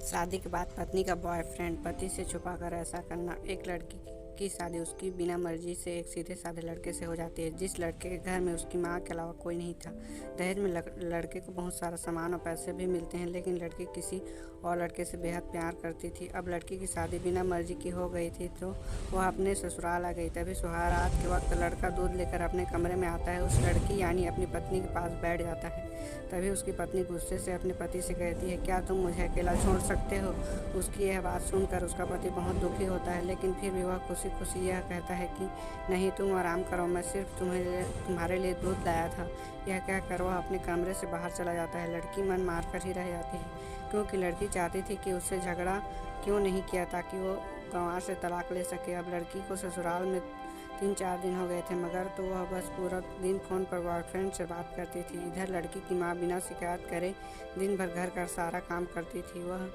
शादी के बाद पत्नी का बॉयफ्रेंड पति से छुपाकर ऐसा करना। एक लड़की की शादी उसकी बिना मर्जी से एक सीधे साधे लड़के से हो जाती है, जिस लड़के के घर में उसकी माँ के अलावा कोई नहीं था। दहेज में लड़के को बहुत सारा सामान और पैसे भी मिलते हैं, लेकिन लड़की किसी और लड़के से बेहद प्यार करती थी। अब लड़की की शादी बिना मर्जी की हो गई थी तो वह अपने ससुराल आ गई। तभी सुहागरात के वक्त लड़का दूध लेकर अपने कमरे में आता है। उस लड़की यानी अपनी पत्नी के पास बैठ जाता है। तभी उसकी पत्नी गुस्से से अपने पति से कहती है, क्या तुम मुझे अकेला छोड़ सकते हो? उसकी यह बात सुनकर उसका पति बहुत दुखी होता है, लेकिन फिर भी वह खुशी खुशी यह कहता है कि नहीं, तुम आराम करो, मैं सिर्फ तुम्हारे लिए दूध लाया था। यह कहकर वह अपने कमरे से बाहर चला जाता है। लड़की मन मार कर ही रह जाती है, क्योंकि लड़की चाहती थी कि उससे झगड़ा क्यों नहीं किया ताकि वो गंवार से तलाक ले सके। अब लड़की को ससुराल में 3-4 दिन हो गए थे, मगर तो वह बस पूरा दिन फ़ोन पर बॉयफ्रेंड से बात करती थी। इधर लड़की की माँ बिना शिकायत करे दिन भर घर का सारा काम करती थी। वह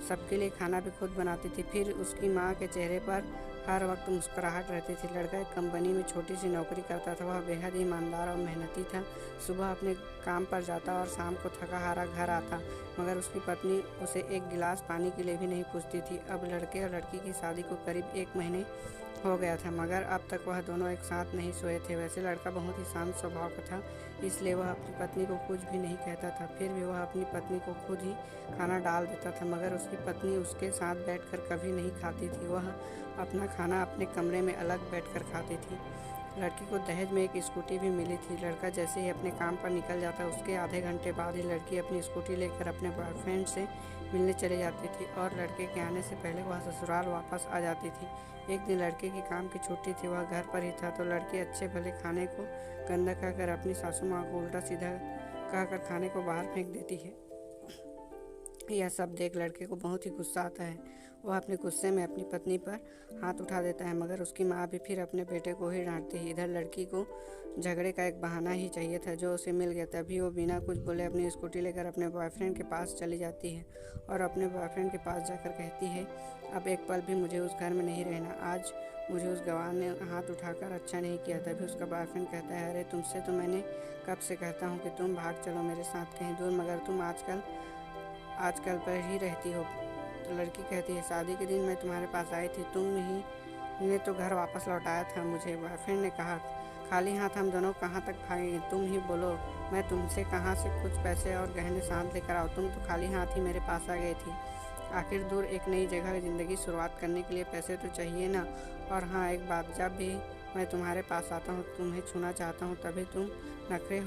सबके लिए खाना भी खुद बनाती थी। फिर उसकी माँ के चेहरे पर हर वक्त मुस्कुराहट रहती थी। लड़का एक कंपनी में छोटी सी नौकरी करता था। वह बेहद ईमानदार और मेहनती था। सुबह अपने काम पर जाता और शाम को थका हारा घर आता, मगर उसकी पत्नी उसे एक गिलास पानी के लिए भी नहीं पूछती थी। अब लड़के और लड़की की शादी को करीब 1 महीने हो गया था, मगर अब तक वह दोनों एक साथ नहीं सोए थे। वैसे लड़का बहुत ही शांत स्वभाव का था, इसलिए वह अपनी पत्नी को कुछ भी नहीं कहता था। फिर भी वह अपनी पत्नी को खुद ही खाना डाल देता था, मगर उसकी पत्नी उसके साथ बैठकर कभी नहीं खाती थी। वह अपना खाना अपने कमरे में अलग बैठकर खाती थी। लड़की को दहेज में एक स्कूटी भी मिली थी। लड़का जैसे ही अपने काम पर निकल जाता, उसके आधे घंटे बाद ही लड़की अपनी स्कूटी लेकर अपने बॉयफ्रेंड से मिलने चली जाती थी और लड़के के आने से पहले वह ससुराल वापस आ जाती थी। एक दिन लड़के की काम की छुट्टी थी, वह घर पर ही था, तो लड़की अच्छे भले खाने को गंदा कहकर अपनी सासू माँ को उल्टा सीधा कहकर खाने को बाहर फेंक देती है। यह सब देख लड़के को बहुत ही गुस्सा आता है। वह अपने गुस्से में अपनी पत्नी पर हाथ उठा देता है, मगर उसकी माँ भी फिर अपने बेटे को ही डांटती है। इधर लड़की को झगड़े का एक बहाना ही चाहिए था, जो उसे मिल गया। तभी वो बिना कुछ बोले अपनी स्कूटी लेकर अपने बॉयफ्रेंड के पास चली जाती है और अपने बॉयफ्रेंड के पास जाकर कहती है, अब एक पल भी मुझे उस घर में नहीं रहना। आज मुझे उस गवार ने हाथ उठाकर अच्छा नहीं किया। तभी उसका बॉयफ्रेंड कहता है, अरे तुमसे तो मैंने कब से कहता हूँ कि तुम भाग चलो मेरे साथ कहीं दूर, मगर तुम आजकल पर ही रहती हो। तो लड़की कहती है, शादी के दिन मैं तुम्हारे पास आई थी, तुमने तो घर वापस लौटाया था मुझे। बॉयफ्रेंड ने कहा, खाली हाथ हम दोनों कहाँ तक भागेंगे? तुम ही बोलो, मैं तुमसे कहाँ से कुछ पैसे और गहने साथ लेकर आऊँ? तुम तो खाली हाथ ही मेरे पास आ गई थी। आखिर दूर एक नई जगह ज़िंदगी शुरुआत करने के लिए पैसे तो चाहिए ना। और हाँ, एक बात, जब भी मैं तुम्हारे पास आता हूँ, तुम्हें छूना चाहता हूँ, तभी तुम नखरे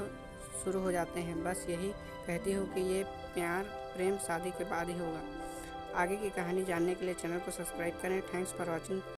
शुरू हो जाते हैं। बस यही कहती हूँ कि ये प्यार प्रेम शादी के बाद ही होगा। आगे की कहानी जानने के लिए चैनल को सब्सक्राइब करें। Thanks for watching.